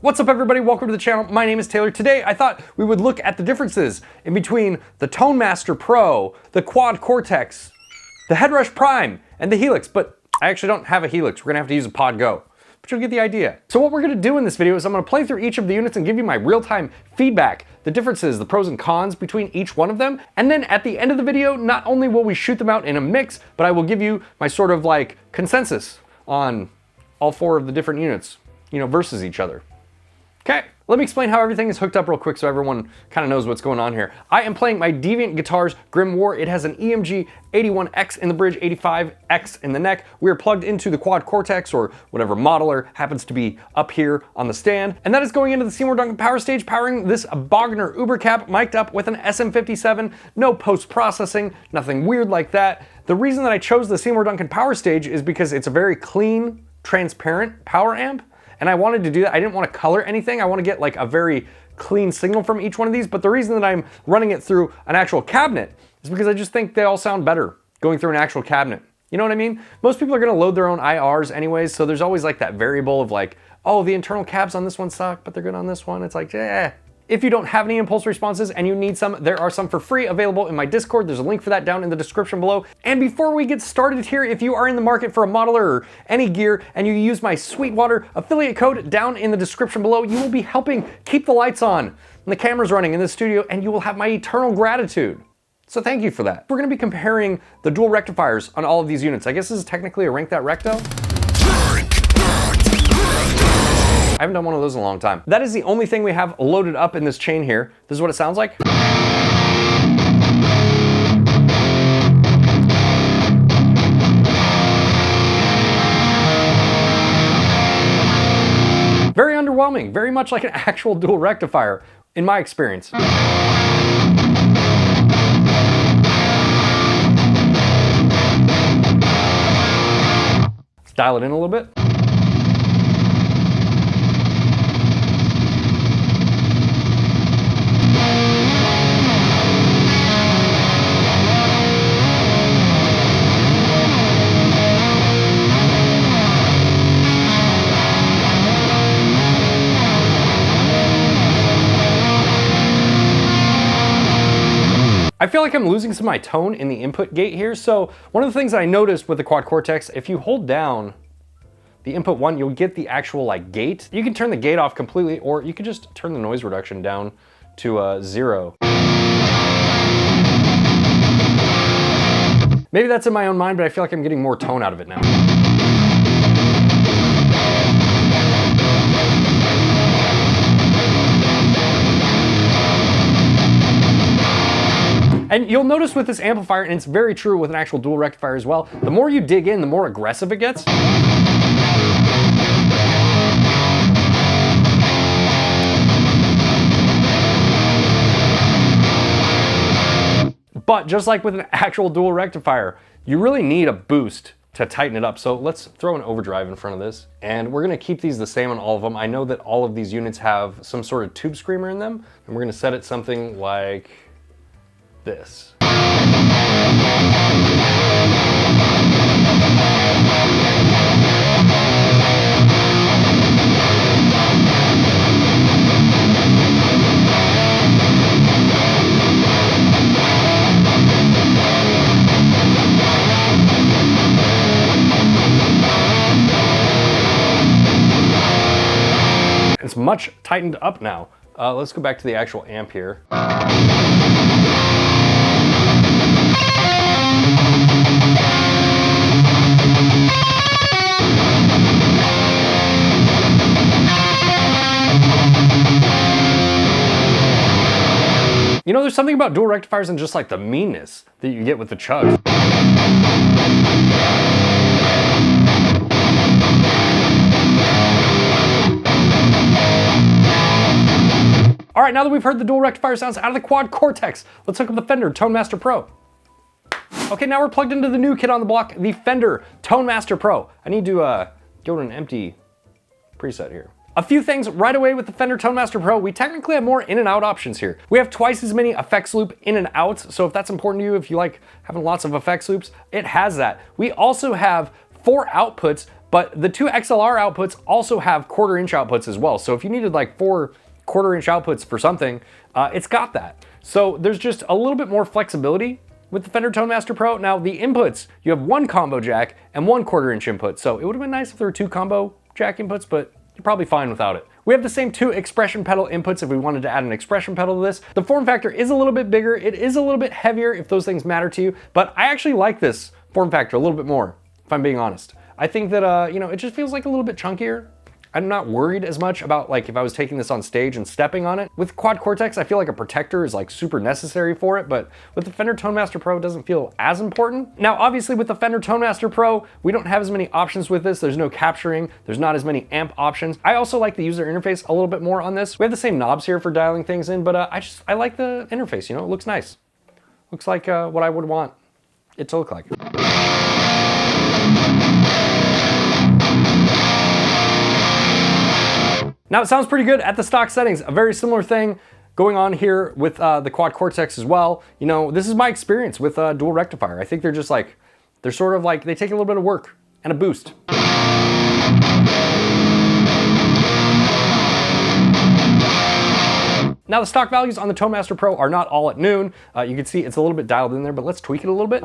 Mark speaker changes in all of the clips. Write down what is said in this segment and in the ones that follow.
Speaker 1: What's up everybody, welcome to the channel. My name is Taylor. Today I thought we would look at the differences in between the Tone Master Pro, the Quad Cortex, the Headrush Prime, and the Helix, but I actually don't have a Helix. We're gonna have to use a Pod Go, but you'll get the idea. So what we're gonna do in this video is I'm gonna play through each of the units and give you my real-time feedback, the differences, the pros and cons between each one of them, and then at the end of the video, not only will we shoot them out in a mix, but I will give you my sort of like consensus on all four of the different units, versus each other. Okay, let me explain how everything is hooked up real quick so everyone kind of knows what's going on here. I am playing my Deviant Guitars Grim War. It has an EMG 81X in the bridge, 85X in the neck. We are plugged into the Quad Cortex or whatever modeler happens to be up here on the stand. And that is going into the Seymour Duncan power stage, powering this Bogner 𝗬𝗓𝗏 mic'd up with an SM57, no post-processing, nothing weird like that. The reason that I chose the Seymour Duncan power stage is because it's a very clean, transparent power amp. And I wanted to do that. I didn't want to color anything. I want to get like a very clean signal from each one of these. But the reason that I'm running it through an actual cabinet is because I just think they all sound better going through an actual cabinet. You know what I mean? Most people are going to load their own IRs anyways. So there's always like that variable of like, oh, the internal cabs on this one suck, but they're good on this one. It's like, eh. If you don't have any impulse responses and you need some, there are some for free available in my Discord. There's a link for that down in the description below. And before we get started here, if you are in the market for a modeler or any gear and you use my Sweetwater affiliate code down in the description below, you will be helping keep the lights on and the cameras running in the studio, and you will have my eternal gratitude. So thank you for that. We're gonna be comparing the dual rectifiers on all of these units. I guess this is technically a Rank That Recto. I haven't done one of those in a long time. That is the only thing we have loaded up in this chain here. This is what it sounds like. Very underwhelming, very much like an actual dual rectifier, in my experience. Let's dial it in a little bit. I feel like I'm losing some of my tone in the input gate here. So one of the things that I noticed with the Quad Cortex, if you hold down the input one, you'll get the actual like gate. You can turn the gate off completely, or you can just turn the noise reduction down to 0. Maybe that's in my own mind, but I feel like I'm getting more tone out of it now. And you'll notice with this amplifier, and it's very true with an actual dual rectifier as well, the more you dig in, the more aggressive it gets. But just like with an actual dual rectifier, you really need a boost to tighten it up. So let's throw an overdrive in front of this, and we're gonna keep these the same on all of them. I know that all of these units have some sort of tube screamer in them, and we're gonna set it something like this. It's much tightened up now. Let's go back to the actual amp here. There's something about dual rectifiers and just like the meanness that you get with the chugs. All right, now that we've heard the dual rectifier sounds out of the Quad Cortex, let's hook up the Fender Tone Master Pro. Okay, now we're plugged into the new kid on the block, the Fender Tone Master Pro. I need to go to an empty preset here. A few things right away with the Fender Tone Master Pro. We technically have more in and out options here. We have twice as many effects loop in and outs. So if that's important to you, if you like having lots of effects loops, it has that. We also have 4 outputs But the two XLR outputs also have 1/4 inch outputs as well. So if you needed like 4 1/4 inch outputs for something, it's got that. So there's just a little bit more flexibility with the Fender Tone Master Pro. Now the inputs, you have 1 combo jack and 1 1/4 inch input. So it would have been nice if there were 2 combo jack inputs, but you're probably fine without it. We have the same 2 expression pedal inputs if we wanted to add an expression pedal to this. The form factor is a little bit bigger. It is a little bit heavier if those things matter to you, but I actually like this form factor a little bit more, if I'm being honest. I think that, you know, it just feels like a little bit chunkier. I'm not worried as much about like if I was taking this on stage and stepping on it. With Quad Cortex, I feel like a protector is like super necessary for it, but with the Fender Tone Master Pro, it doesn't feel as important. Now, obviously with the Fender Tone Master Pro, we don't have as many options with this. There's no capturing, there's not as many amp options. I also like the user interface a little bit more on this. We have the same knobs here for dialing things in, but I like the interface, you know, it looks nice. Looks like what I would want it to look like. Now it sounds pretty good at the stock settings. A very similar thing going on here with the Quad Cortex as well. You know, this is my experience with dual rectifier. I think they're just like, they're sort of like, they take a little bit of work and a boost. Now the stock values on the Tone Master Pro are not all at noon. You can see it's a little bit dialed in there, but let's tweak it a little bit.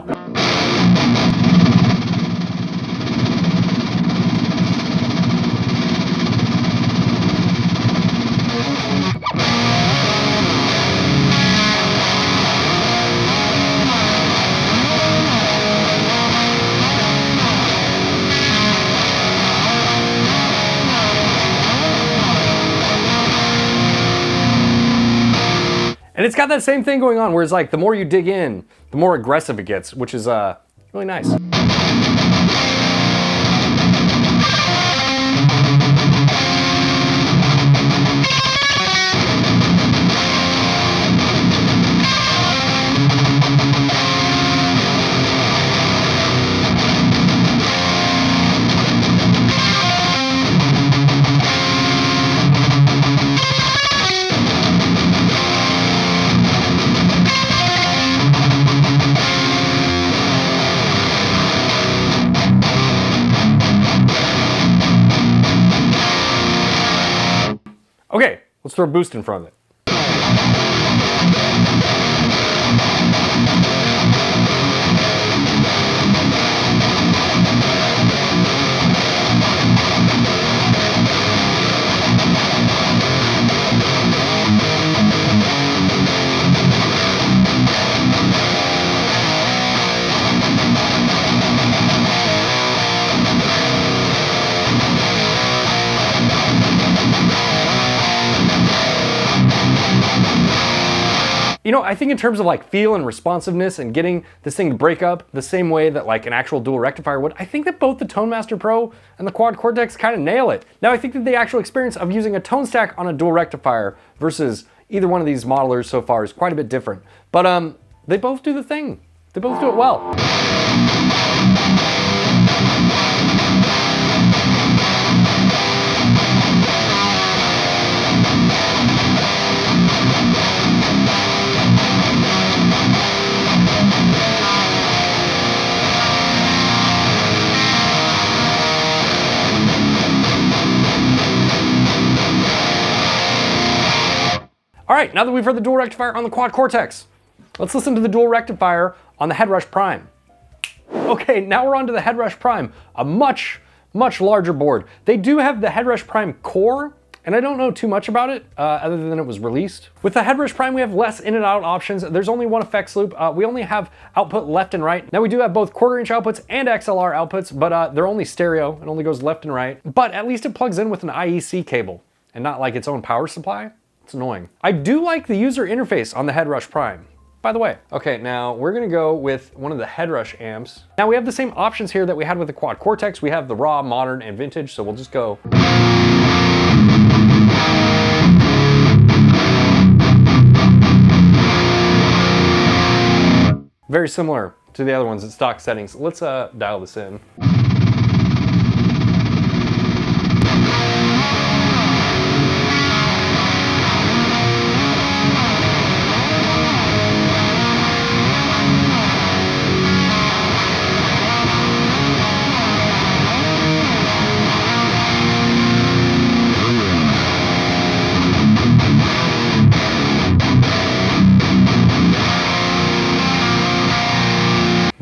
Speaker 1: And it's got that same thing going on where it's like the more you dig in, the more aggressive it gets, which is really nice. Okay, let's throw a boost in front of it. You know, I think in terms of like feel and responsiveness and getting this thing to break up the same way that like an actual dual rectifier would, I think that both the Tone Master Pro and the Quad Cortex kind of nail it. Now, I think that the actual experience of using a tone stack on a dual rectifier versus either one of these modelers so far is quite a bit different. But they both do the thing. They both do it well. All right, now that we've heard the dual rectifier on the Quad Cortex, let's listen to the dual rectifier on the Headrush Prime. Okay, now we're on to the Headrush Prime, a much larger board. They do have the Headrush Prime core, and I don't know too much about it other than it was released. With the Headrush Prime, we have less in and out options. There's only one effects loop. We only have output left and right. Now we do have both 1/4 inch outputs and XLR outputs, but they're only stereo. It only goes left and right. But at least it plugs in with an IEC cable and not like its own power supply. It's annoying. I do like the user interface on the Headrush Prime, by the way. Okay, now we're gonna go with one of the Headrush amps. Now we have the same options here that we had with the Quad Cortex. We have the raw, modern, and vintage, so we'll just go. Very similar to the other ones at stock settings. Let's dial this in.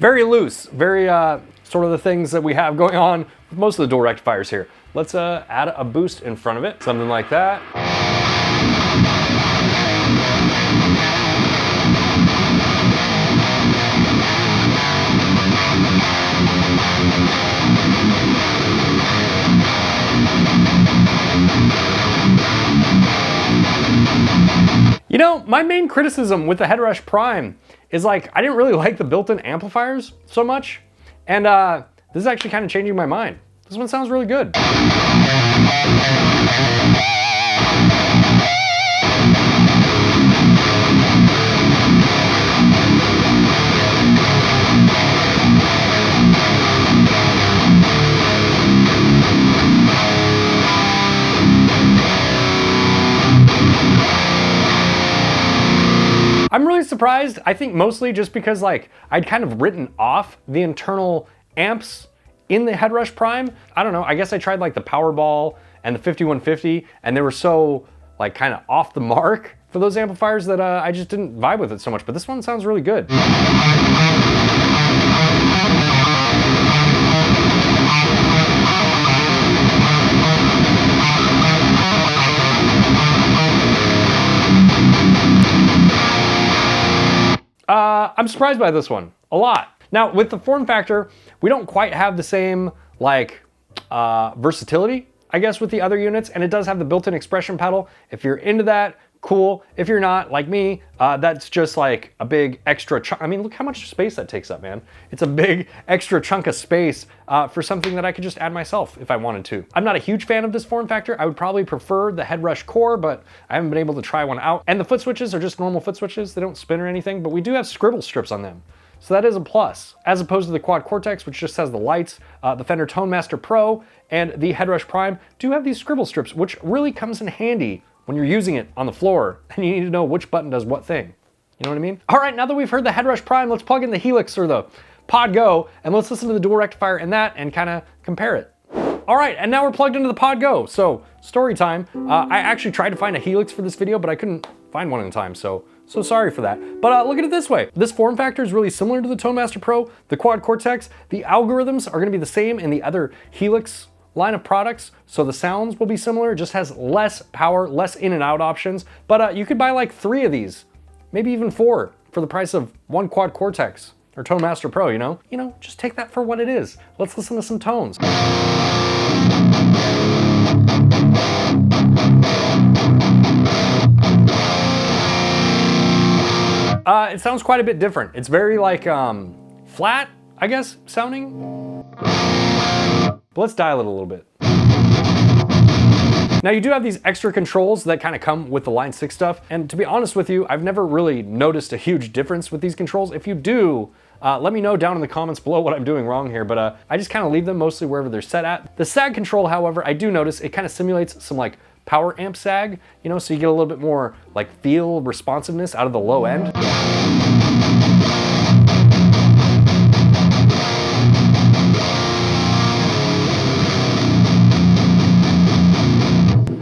Speaker 1: Very loose, very sort of the things that we have going on with most of the dual rectifiers here. Let's add a boost in front of it, something like that. You know, my main criticism with the Headrush Prime is like, I didn't really like the built-in amplifiers so much. And this is actually kind of changing my mind. This one sounds really good. I'm really surprised, I think mostly just because like I'd kind of written off the internal amps in the Headrush Prime. I don't know, I guess I tried like the 𝗬𝗶𝗹 and the 5150 and they were so like kind of off the mark for those amplifiers that I just didn't vibe with it so much, but this one sounds really good. I'm surprised by this one, a lot. Now, with the form factor, we don't quite have the same, like, versatility, I guess, with the other units, and it does have the built-in expression pedal. If you're into that, cool. If you're not, like me, that's just like a big extra chunk. I mean, look how much space that takes up, man. It's a big extra chunk of space for something that I could just add myself if I wanted to. I'm not a huge fan of this form factor. I would probably prefer the Headrush Core, but I haven't been able to try one out. And the foot switches are just normal foot switches. They don't spin or anything, but we do have scribble strips on them. So that is a plus, as opposed to the Quad Cortex, which just has the lights. The Fender Tone Master Pro and the Headrush Prime do have these scribble strips, which really comes in handy when you're using it on the floor and you need to know which button does what thing. You know what I mean? All right, now that we've heard the Headrush Prime, let's plug in the Helix or the Pod Go and let's listen to the dual rectifier in that and kind of compare it. All right, and now we're plugged into the Pod Go. So story time. I actually tried to find a Helix for this video, but I couldn't find one in time, so sorry for that. But look at it this way. This form factor is really similar to the Tone Master Pro, the Quad Cortex. The algorithms are gonna be the same in the other Helix line of products, so the sounds will be similar. It just has less power, less in and out options, but you could buy like 3 of these, maybe even 4 for the price of 1 Quad Cortex or Tone Master Pro, you know? Just take that for what it is. Let's listen to some tones. It sounds quite a bit different. It's very like flat, I guess, sounding. But let's dial it a little bit. Now you do have these extra controls that kind of come with the Line 6 stuff, and to be honest with you, I've never really noticed a huge difference with these controls. If you do, let me know down in the comments below what I'm doing wrong here, but I just kind of leave them mostly wherever they're set at. The sag control, however, I do notice it kind of simulates some like power amp sag, you know, so you get a little bit more like feel responsiveness out of the low end.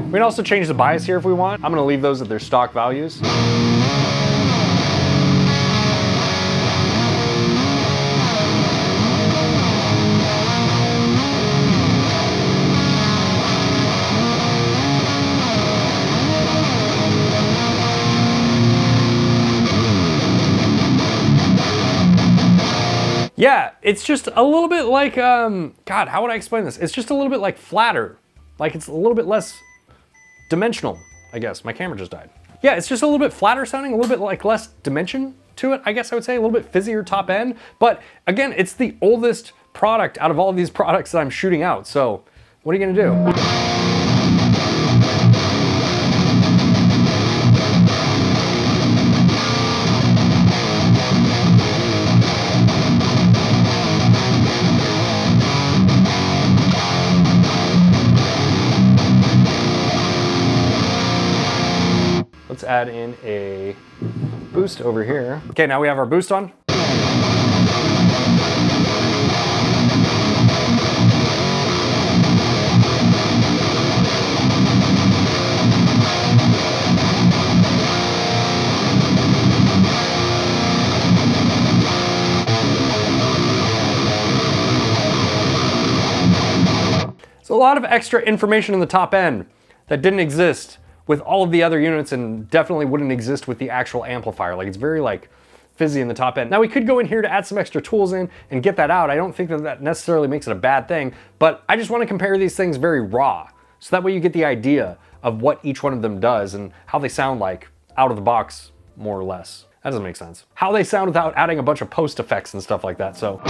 Speaker 1: We can also change the bias here if we want. I'm gonna leave those at their stock values. Yeah, it's just a little bit like, God, how would I explain this? It's just a little bit like flatter. Like it's a little bit less dimensional, I guess. My camera just died. Yeah, it's just a little bit flatter sounding, a little bit like less dimension to it, I guess I would say, a little bit fizzier top end. But again, it's the oldest product out of all of these products that I'm shooting out. So what are you gonna do? Let's add in a boost over here. Okay, now we have our boost on. lot of extra information in the top end that didn't exist with all of the other units and definitely wouldn't exist with the actual amplifier. Like, it's very like fizzy in the top end. Now we could go in here to add some extra tools in and get that out. I don't think that that necessarily makes it a bad thing, but I just want to compare these things very raw. So that way you get the idea of what each one of them does and how they sound like out of the box, more or less. That doesn't make sense. How they sound without adding a bunch of post effects and stuff like that, so.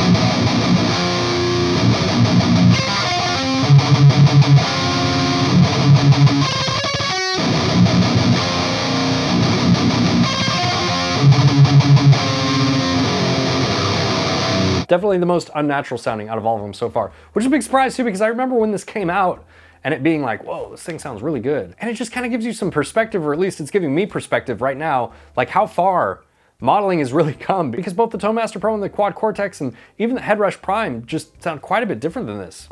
Speaker 1: Definitely the most unnatural sounding out of all of them so far, which is a big surprise too, because I remember when this came out and it being like, whoa, this thing sounds really good. And it just kind of gives you some perspective, or at least it's giving me perspective right now, like how far modeling has really come, because both the Tone Master Pro and the Quad Cortex and even the Headrush Prime just sound quite a bit different than this.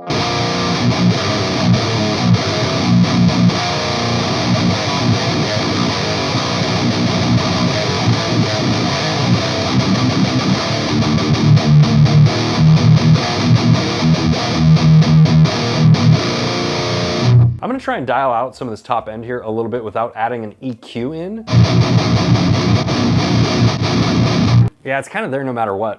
Speaker 1: I'm gonna try and dial out some of this top end here a little bit without adding an EQ in. Yeah, it's kind of there no matter what.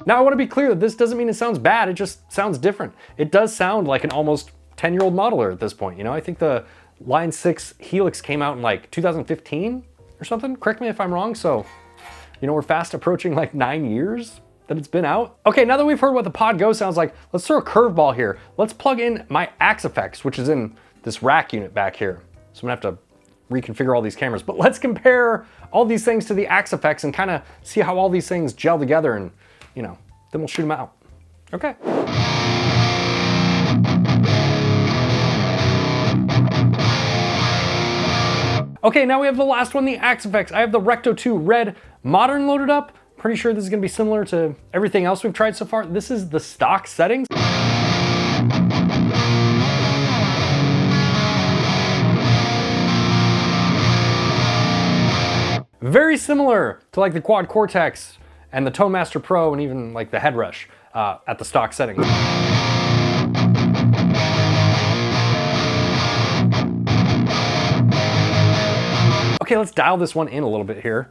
Speaker 1: Now I want to be clear that this doesn't mean it sounds bad, it just sounds different. It does sound like an almost 10-year-old modeler at this point, you know? I think the Line 6 Helix came out in like 2015 or something. Correct me if I'm wrong, so, you know, we're fast approaching like 9 years that it's been out. Okay, now that we've heard what the Pod Go sounds like, let's throw a curveball here. Let's plug in my Axefx, which is in this rack unit back here. So I'm gonna have to reconfigure all these cameras, but let's compare all these things to the Axefx and kind of see how all these things gel together, and, you know, then we'll shoot them out. Okay. Okay, now we have the last one, the Axefx. I have the Recto 2 Red Modern loaded up. Pretty sure this is gonna be similar to everything else we've tried so far. This is the stock settings. Very similar to like the Quad Cortex and the Tone Master Pro and even like the Headrush at the stock settings. Okay, let's dial this one in a little bit here.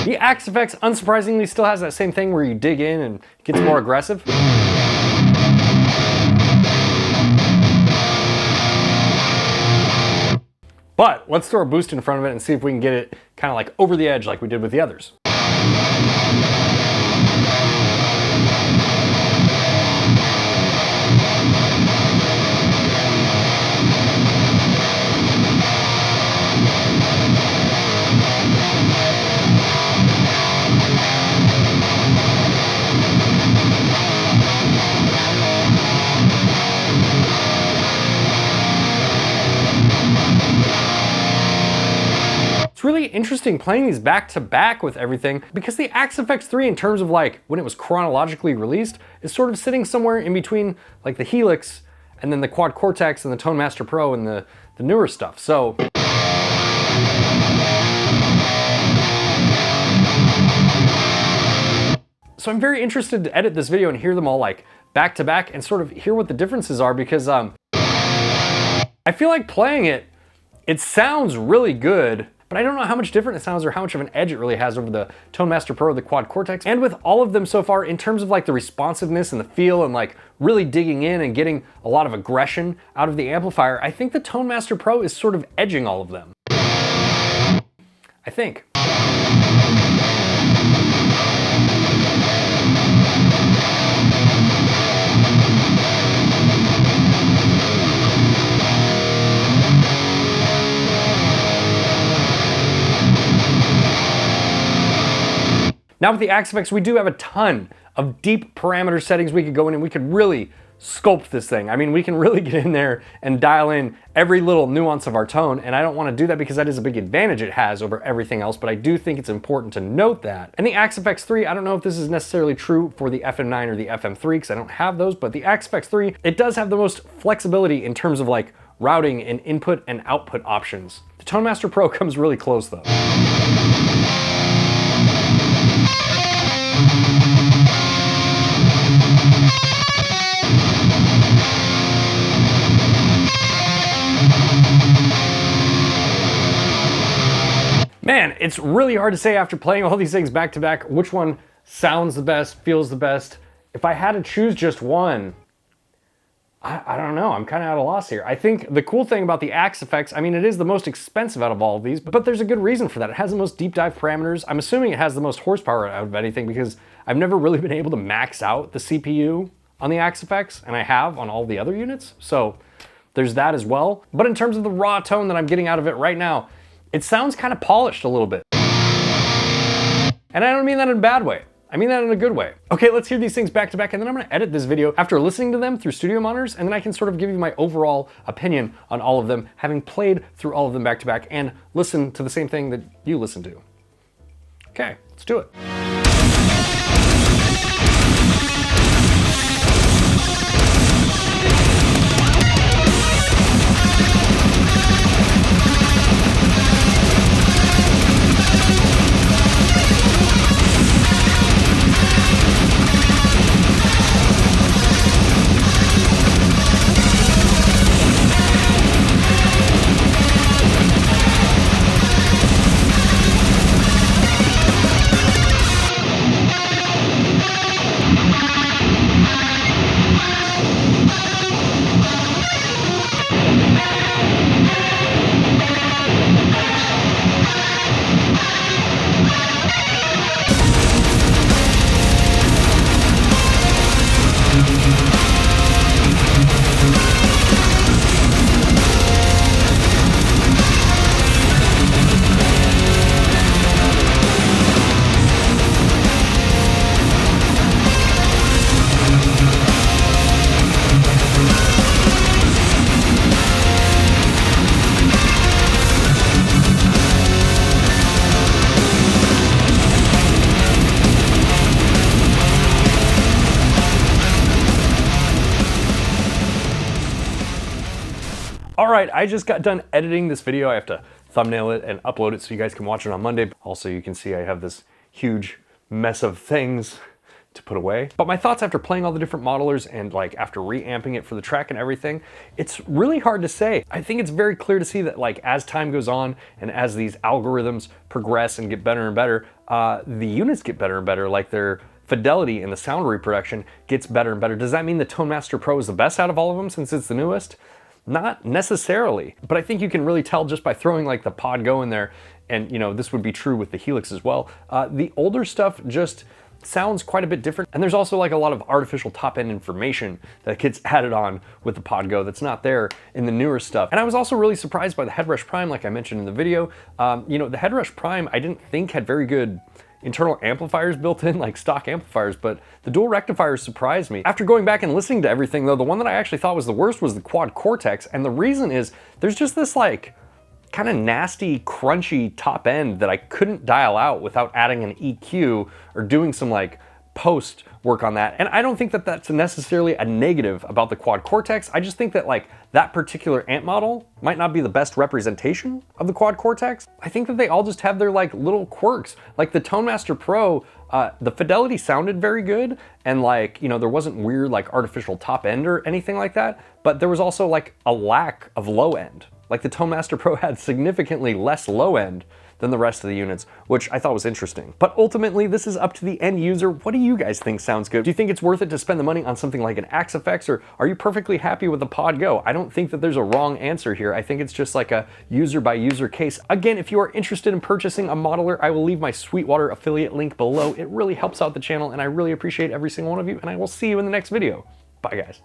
Speaker 1: The Axefx, unsurprisingly, still has that same thing where you dig in and it gets more aggressive. But let's throw a boost in front of it and see if we can get it kind of like over the edge like we did with the others. Really interesting playing these back to back with everything, because the Axefx III, in terms of like when it was chronologically released, is sort of sitting somewhere in between like the Helix and then the Quad Cortex and the Tone Master Pro and the newer stuff. So I'm very interested to edit this video and hear them all like back to back and sort of hear what the differences are, because I feel like playing it, it sounds really good, but I don't know how much different it sounds or how much of an edge it really has over the Tone Master Pro or the Quad Cortex. And with all of them so far, in terms of like the responsiveness and the feel and like really digging in and getting a lot of aggression out of the amplifier, I think the Tone Master Pro is sort of edging all of them. I think. Now with the Axefx, we do have a ton of deep parameter settings we could go in and we could really sculpt this thing. I mean, we can really get in there and dial in every little nuance of our tone, and I don't want to do that because that is a big advantage it has over everything else, but I do think it's important to note that. And the Axefx III, I don't know if this is necessarily true for the FM9 or the FM3 because I don't have those, but the Axefx III, it does have the most flexibility in terms of like routing and input and output options. The Tone Master Pro comes really close though. Man, it's really hard to say after playing all these things back to back which one sounds the best, feels the best. If I had to choose just one, I don't know, I'm kind of at a loss here. I think the cool thing about the Axefx, I mean, it is the most expensive out of all of these, but there's a good reason for that. It has the most deep dive parameters. I'm assuming it has the most horsepower out of anything because I've never really been able to max out the CPU on the Axefx, and I have on all the other units. So there's that as well. But in terms of the raw tone that I'm getting out of it right now, it sounds kind of polished a little bit. And I don't mean that in a bad way. I mean that in a good way. Okay, let's hear these things back to back, and then I'm gonna edit this video after listening to them through studio monitors, and then I can sort of give you my overall opinion on all of them, having played through all of them back to back and listen to the same thing that you listen to. Okay, let's do it. All right, I just got done editing this video. I have to thumbnail it and upload it so you guys can watch it on Monday. Also, you can see I have this huge mess of things to put away. But my thoughts after playing all the different modelers and like after reamping it for the track and everything, it's really hard to say. I think it's very clear to see that like as time goes on and as these algorithms progress and get better and better, the units get better and better, like their fidelity and the sound reproduction gets better and better. Does that mean the Tone Master Pro is the best out of all of them since it's the newest? Not necessarily, but I think you can really tell just by throwing like the Pod Go in there, and you know, this would be true with the Helix as well. The older stuff just sounds quite a bit different, and there's also like a lot of artificial top-end information that gets added on with the Pod Go that's not there in the newer stuff. And I was also really surprised by the Headrush Prime, like I mentioned in the video. You know, the Headrush Prime I didn't think had very good internal amplifiers built in, like stock amplifiers, but the dual rectifiers surprised me. After going back and listening to everything though, the one that I actually thought was the worst was the Quad Cortex, and the reason is there's just this like kind of nasty, crunchy top end that I couldn't dial out without adding an EQ or doing some like post work on that. And I don't think that that's necessarily a negative about the Quad Cortex. I just think that like that particular amp model might not be the best representation of the Quad Cortex. I think that they all just have their like little quirks. Like the Tone Master Pro, the fidelity sounded very good, and like, you know, there wasn't weird like artificial top end or anything like that, but there was also like a lack of low end. Like the Tone Master Pro had significantly less low end than the rest of the units, which I thought was interesting. But ultimately, this is up to the end user. What do you guys think sounds good? Do you think it's worth it to spend the money on something like an Axefx, or are you perfectly happy with the Pod Go? I don't think that there's a wrong answer here. I think it's just like a user by user case. Again, if you are interested in purchasing a modeler, I will leave my 𝗦𝗏water affiliate link below. It really helps out the channel, and I really appreciate every single one of you, and I will see you in the next video. Bye, guys.